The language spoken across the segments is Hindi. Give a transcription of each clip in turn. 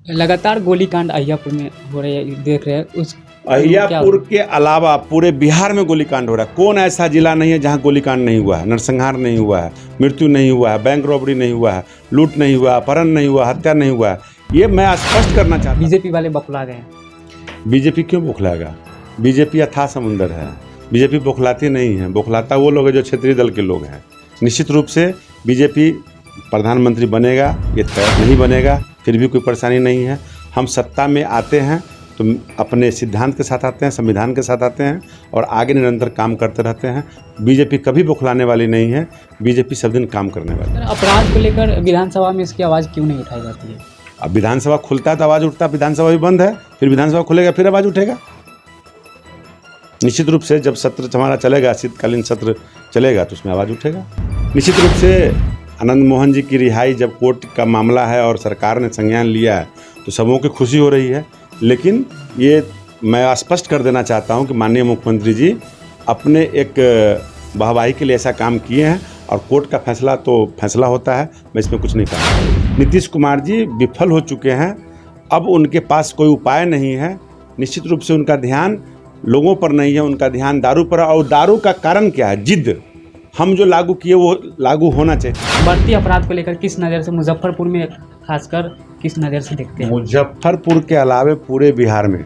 लगातार गोलीकांड अहियापुर में हो रहे हैं, देख रहे हैं उस अहियापुर के अलावा पूरे बिहार में गोलीकांड हो रहा है। कौन ऐसा जिला नहीं है जहां गोलीकांड नहीं हुआ है, नरसंहार नहीं हुआ है, मृत्यु नहीं हुआ है, बैंक रॉबरी नहीं हुआ है, लूट नहीं हुआ, अपहरण नहीं हुआ, हत्या नहीं हुआ है। ये मैं स्पष्ट करना चाहता हूं। बीजेपी वाले बौखला गए हैं। बीजेपी क्यों बौखलाएगा? बीजेपी अथाह समुंदर है। बीजेपी बौखलाती नहीं है। बौखलाता वो लोग हैं जो क्षेत्रीय दल के लोग हैं। निश्चित रूप से बीजेपी प्रधानमंत्री बनेगा, ये तय नहीं बनेगा फिर भी कोई परेशानी नहीं है। हम सत्ता में आते हैं तो अपने सिद्धांत के साथ आते हैं, संविधान के साथ आते हैं और आगे निरंतर काम करते रहते हैं। बीजेपी कभी बौखलाने वाली नहीं है। बीजेपी सब दिन काम करने वाली है। अपराध को लेकर विधानसभा में इसकी आवाज़ क्यों नहीं उठाई जाती है? अब विधानसभा खुलता है तो आवाज़ उठता है, विधानसभा भी बंद है, फिर विधानसभा खुलेगा फिर आवाज़ उठेगा। निश्चित रूप से जब सत्र हमारा चलेगा, शीतकालीन सत्र चलेगा तो उसमें आवाज़ उठेगा। निश्चित रूप से आनंद मोहन जी की रिहाई जब कोर्ट का मामला है और सरकार ने संज्ञान लिया है तो सबों की खुशी हो रही है। लेकिन ये मैं स्पष्ट कर देना चाहता हूं कि माननीय मुख्यमंत्री जी अपने एक वाहवाही के लिए ऐसा काम किए हैं और कोर्ट का फैसला तो फैसला होता है, मैं इसमें कुछ नहीं कहूँगा। नीतीश कुमार जी विफल हो चुके हैं, अब उनके पास कोई उपाय नहीं है। निश्चित रूप से उनका ध्यान लोगों पर नहीं है, उनका ध्यान दारू पर। और दारू का कारण क्या है? जिद। हम जो लागू किए वो लागू होना चाहिए। बढ़ती अपराध को लेकर किस नज़र से मुजफ्फरपुर में खासकर किस नज़र से देखते हैं? मुजफ्फरपुर के अलावे पूरे बिहार में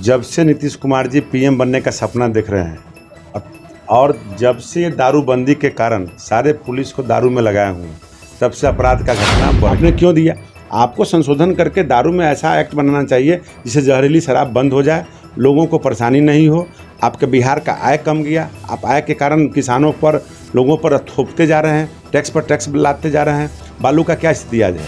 जब से नीतीश कुमार जी पीएम बनने का सपना देख रहे हैं और जब से दारूबंदी के कारण सारे पुलिस को दारू में लगाए हुए हैं, तब से अपराध का घटना आपने क्यों दिया? आपको संशोधन करके दारू में ऐसा एक्ट बनाना चाहिए जिससे जहरीली शराब बंद हो जाए, लोगों को परेशानी नहीं हो। आपके बिहार का आय कम गया, आप आय के कारण किसानों पर, लोगों पर थोपते जा रहे हैं, टैक्स पर टैक्स लादते जा रहे हैं। बालू का क्या स्थिति आज है?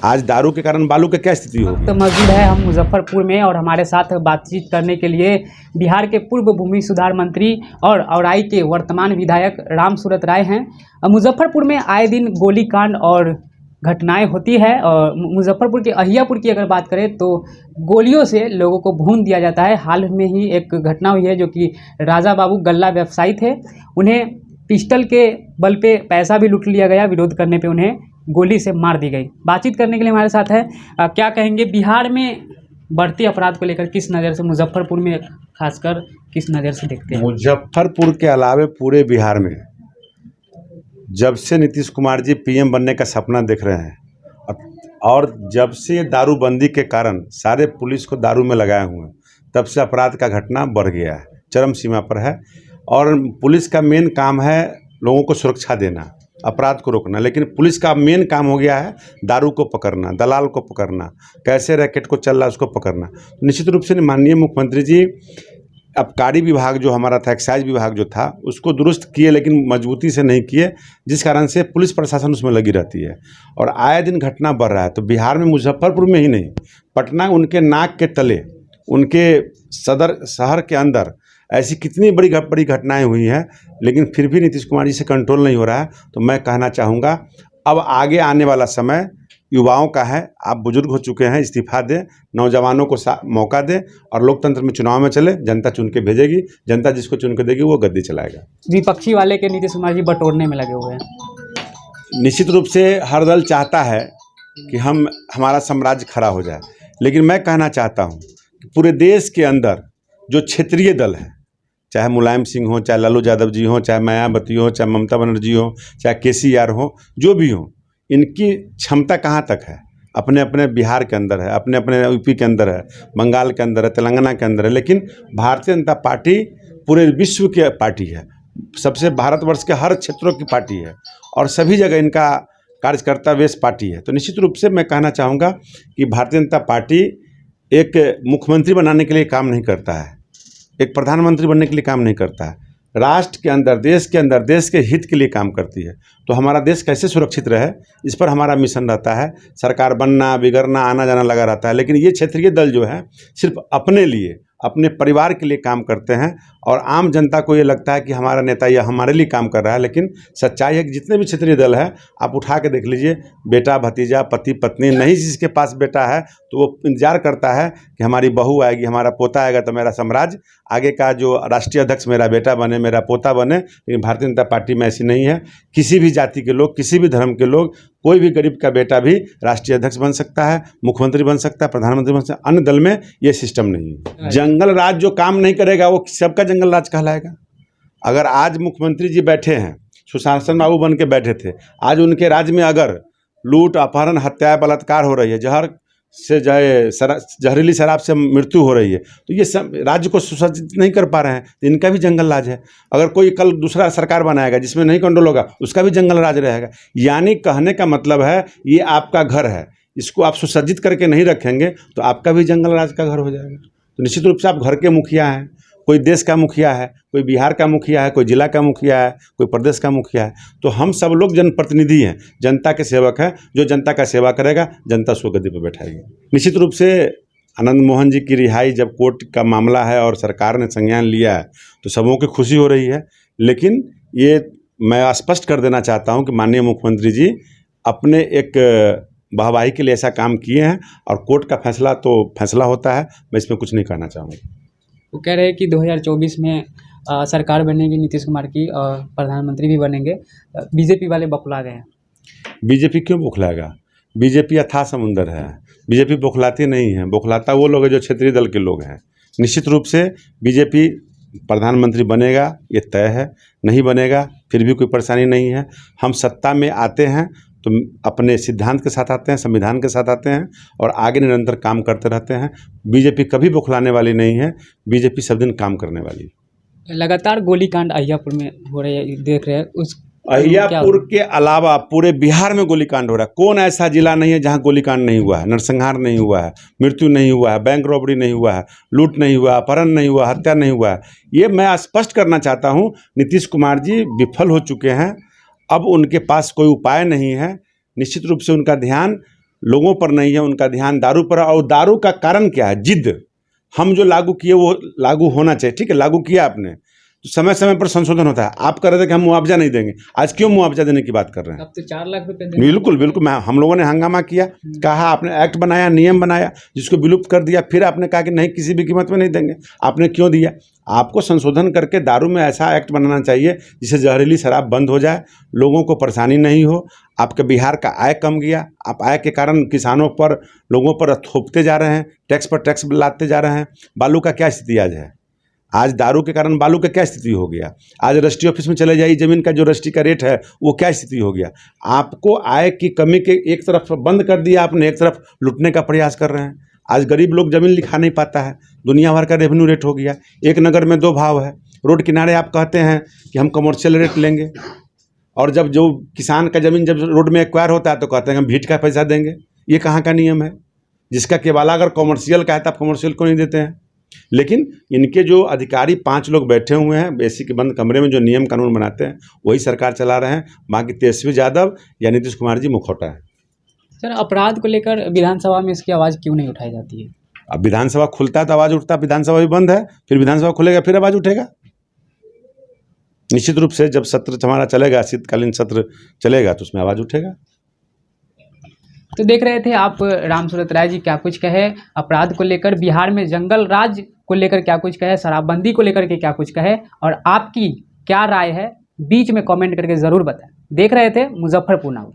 आज दारू के कारण बालू की क्या स्थिति होगी? तो मौजूद है हम मुजफ्फरपुर में और हमारे साथ बातचीत करने के लिए बिहार के पूर्व भूमि सुधार मंत्री और औराई के वर्तमान विधायक राम सूरत राय हैं। मुजफ्फरपुर में आए दिन गोलीकांड और घटनाएं होती है और मुजफ्फरपुर के अहियापुर की अगर बात करें तो गोलियों से लोगों को भून दिया जाता है। हाल में ही एक घटना हुई है जो कि राजा बाबू गल्ला व्यवसायी थे, उन्हें पिस्टल के बल पे पैसा भी लूट लिया गया, विरोध करने पे उन्हें गोली से मार दी गई। बातचीत करने के लिए हमारे साथ है क्या कहेंगे बिहार में बढ़ती अपराध को लेकर किस नज़र से, मुजफ्फरपुर में खासकर किस नज़र से देखते हैं? मुजफ्फरपुर के अलावे पूरे बिहार में जब से नीतीश कुमार जी पीएम बनने का सपना देख रहे हैं और जब से दारूबंदी के कारण सारे पुलिस को दारू में लगाए हुए हैं, तब से अपराध का घटना बढ़ गया है, चरम सीमा पर है। और पुलिस का मेन काम है लोगों को सुरक्षा देना, अपराध को रोकना, लेकिन पुलिस का मेन काम हो गया है दारू को पकड़ना, दलाल को पकड़ना, कैसे रैकेट को चल रहा है उसको पकड़ना। निश्चित रूप से माननीय मुख्यमंत्री जी आबकारी विभाग जो हमारा था, एक्साइज विभाग जो था, उसको दुरुस्त किए लेकिन मजबूती से नहीं किए, जिस कारण से पुलिस प्रशासन उसमें लगी रहती है और आए दिन घटना बढ़ रहा है। तो बिहार में मुजफ्फरपुर में ही नहीं, पटना उनके नाक के तले, उनके सदर शहर के अंदर ऐसी कितनी बड़ी घटनाएं हुई हैं, लेकिन फिर भी नीतीश कुमार जी से कंट्रोल नहीं हो रहा है। तो मैं कहना चाहूँगा अब आगे आने वाला समय युवाओं का है। आप बुजुर्ग हो चुके हैं, इस्तीफा दें, नौजवानों को मौका दें और लोकतंत्र में चुनाव में चले। जनता चुन के भेजेगी, जनता जिसको चुन के देगी वो गद्दी चलाएगा। विपक्षी वाले के नीतीश कुमार जी बटोरने में लगे हुए हैं। निश्चित रूप से हर दल चाहता है कि हमारा साम्राज्य खड़ा हो जाए, लेकिन मैं कहना चाहता हूँ कि पूरे देश के अंदर जो क्षेत्रीय दल है, चाहे मुलायम सिंह हो, चाहे लालू यादव जी हो, चाहे मायावती हो, चाहे ममता बनर्जी हो, चाहे केसीआर हो, जो भी हो, इनकी क्षमता कहाँ तक है? अपने अपने बिहार के अंदर है, अपने अपने यूपी के अंदर है, बंगाल के अंदर है, तेलंगाना के अंदर है। लेकिन भारतीय जनता पार्टी पूरे विश्व की पार्टी है, सबसे भारतवर्ष के हर क्षेत्रों की पार्टी है और सभी जगह इनका कार्यकर्ता बेस पार्टी है। तो निश्चित रूप से मैं कहना चाहूँगा कि भारतीय जनता पार्टी एक मुख्यमंत्री बनाने के लिए काम नहीं करता है, एक प्रधानमंत्री बनने के लिए काम नहीं करता है, राष्ट्र के अंदर, देश के अंदर, देश के हित के लिए काम करती है। तो हमारा देश कैसे सुरक्षित रहे, इस पर हमारा मिशन रहता है। सरकार बनना, बिगड़ना, आना जाना लगा रहता है, लेकिन ये क्षेत्रीय दल जो है सिर्फ अपने लिए, अपने परिवार के लिए काम करते हैं और आम जनता को ये लगता है कि हमारा नेता यह हमारे लिए काम कर रहा है, लेकिन सच्चाई है कि जितने भी क्षेत्रीय दल है आप उठा के देख लीजिए, बेटा भतीजा पति पत्नी नहीं जिसके पास बेटा है तो वो इंतजार करता है कि हमारी बहू आएगी, हमारा पोता आएगा तो मेरा साम्राज्य आगे का जो राष्ट्रीय अध्यक्ष मेरा बेटा बने, मेरा पोता बने। लेकिन भारतीय जनता पार्टी में ऐसी नहीं है। किसी भी जाति के लोग, किसी भी धर्म के लोग, कोई भी गरीब का बेटा भी राष्ट्रीय अध्यक्ष बन सकता है, मुख्यमंत्री बन सकता है, प्रधानमंत्री बन सकता है। अन्य दल में ये सिस्टम नहीं है। जंगल राज जो काम नहीं करेगा वो सबका जंगल राज कहलाएगा। अगर आज मुख्यमंत्री जी बैठे हैं, सुशासन बाबू बन के बैठे थे, आज उनके राज्य में अगर लूट अपहरण हत्या बलात्कार हो रही है, जहर से जहरीली शराब से मृत्यु हो रही है, तो ये सब राज्य को सुसज्जित नहीं कर पा रहे हैं, तो इनका भी जंगल राज है। अगर कोई कल दूसरा सरकार बनाएगा जिसमें नहीं कंट्रोल होगा, उसका भी जंगल राज रहेगा। यानी कहने का मतलब है ये आपका घर है, इसको आप सुसज्जित करके नहीं रखेंगे तो आपका भी जंगल राज का घर हो जाएगा। तो निश्चित रूप से आप घर के मुखिया हैं, कोई देश का मुखिया है, कोई बिहार का मुखिया है, कोई जिला का मुखिया है, कोई प्रदेश का मुखिया है। तो हम सब लोग जनप्रतिनिधि हैं, जनता के सेवक हैं। जो जनता का सेवा करेगा जनता उसको गद्दी पर बैठाएगी। निश्चित रूप से आनंद मोहन जी की रिहाई जब कोर्ट का मामला है और सरकार ने संज्ञान लिया है तो सबों की खुशी हो रही है। लेकिन ये मैं स्पष्ट कर देना चाहता हूँ कि माननीय मुख्यमंत्री जी अपने एक वाहवाही के लिए ऐसा काम किए हैं और कोर्ट का फैसला तो फैसला होता है, मैं इसमें कुछ नहीं कहना चाहूँगा। वो कह रहे हैं कि 2024 में सरकार बनेगी नीतीश कुमार की और प्रधानमंत्री भी बनेंगे। बीजेपी वाले बौखला गए हैं। बीजेपी क्यों बौखलाएगा? बीजेपी अथाह समुंदर है। बीजेपी बौखलाती नहीं है, बौखलाता वो लोग हैं जो क्षेत्रीय दल के लोग हैं। निश्चित रूप से बीजेपी प्रधानमंत्री बनेगा ये तय है, नहीं बनेगा फिर भी कोई परेशानी नहीं है। हम सत्ता में आते हैं तो अपने सिद्धांत के साथ आते हैं, संविधान के साथ आते हैं और आगे निरंतर काम करते रहते हैं। बीजेपी कभी बौखलाने वाली नहीं है, बीजेपी सब दिन काम करने वाली है। लगातार गोलीकांड अहियापुर में हो रहे हैं, देख रहे हैं। उस अहियापुर के अलावा पूरे बिहार में गोलीकांड हो रहा है। कौन ऐसा जिला नहीं है जहां गोलीकांड नहीं हुआ है, नरसंहार नहीं हुआ है, मृत्यु नहीं हुआ है, बैंक रॉबरी नहीं हुआ है, लूट नहीं हुआ, अपहरण नहीं हुआ, हत्या नहीं हुआ है। ये मैं स्पष्ट करना चाहता हूँ, नीतीश कुमार जी विफल हो चुके हैं। अब उनके पास कोई उपाय नहीं है। निश्चित रूप से उनका ध्यान लोगों पर नहीं है, उनका ध्यान दारू पर। और दारू का कारण क्या है? जिद। हम जो लागू किए वो लागू होना चाहिए, ठीक है, लागू किया आपने तो समय समय पर संशोधन होता है। आप कह रहे थे कि हम मुआवजा नहीं देंगे, आज क्यों मुआवजा देने की बात कर रहे हैं? अब तो 4 लाख रुपए बिल्कुल बिल्कुल, हम लोगों ने हंगामा किया, कहा, आपने एक्ट बनाया, नियम बनाया, जिसको विलुप्त कर दिया। फिर आपने कहा कि नहीं, किसी भी कीमत में नहीं देंगे। आपने क्यों दिया? आपको संशोधन करके दारू में ऐसा एक्ट बनाना चाहिए जिससे जहरीली शराब बंद हो जाए, लोगों को परेशानी नहीं हो। आपके बिहार का आय कम गया, आप आय के कारण किसानों पर, लोगों पर थोपते जा रहे हैं, टैक्स पर टैक्स लादते जा रहे हैं। बालू का क्या स्थिति आज है? आज दारू के कारण बालू का क्या स्थिति हो गया? आज रजिस्ट्री ऑफिस में चले जाइए, ज़मीन का जो रजिस्ट्री का रेट है वो क्या स्थिति हो गया? आपको आय की कमी के एक तरफ बंद कर दिया आपने, एक तरफ लूटने का प्रयास कर रहे हैं। आज गरीब लोग ज़मीन लिखा नहीं पाता है, दुनिया भर का रेवेन्यू रेट हो गया। एक नगर में 2 भाव है। रोड किनारे आप कहते हैं कि हम कमर्शियल रेट लेंगे, और जब जो किसान का ज़मीन जब रोड में एक्वायर होता है तो कहते हैं हम भीट का पैसा देंगे। ये कहाँ का नियम है? जिसका केवल अगर कमर्शियल का है तो आप कमर्शियल को नहीं देते हैं। लेकिन इनके जो अधिकारी 5 लोग बैठे हुए हैं एसी के बंद कमरे में, जो नियम कानून बनाते हैं वही सरकार चला रहे हैं। बाकी तेजस्वी यादव या नीतीश कुमार जी मुखौटा है। सर, अपराध को लेकर विधानसभा में इसकी आवाज़ क्यों नहीं उठाई जाती है? अब विधानसभा खुलता है तो आवाज़ उठता है, विधानसभा भी बंद है, फिर विधानसभा खुलेगा फिर आवाज़ उठेगा। निश्चित रूप से जब सत्र हमारा चलेगा, शीतकालीन सत्र चलेगा तो उसमें आवाज़ उठेगा। तो देख रहे थे आप रामसूरत राय जी क्या कुछ कहे अपराध को लेकर, बिहार में जंगल राज को लेकर क्या कुछ कहे, शराबबंदी को लेकर के क्या कुछ कहे, और आपकी क्या राय है बीच में कमेंट करके ज़रूर बताएं। देख रहे थे मुजफ्फरपुर नाउ।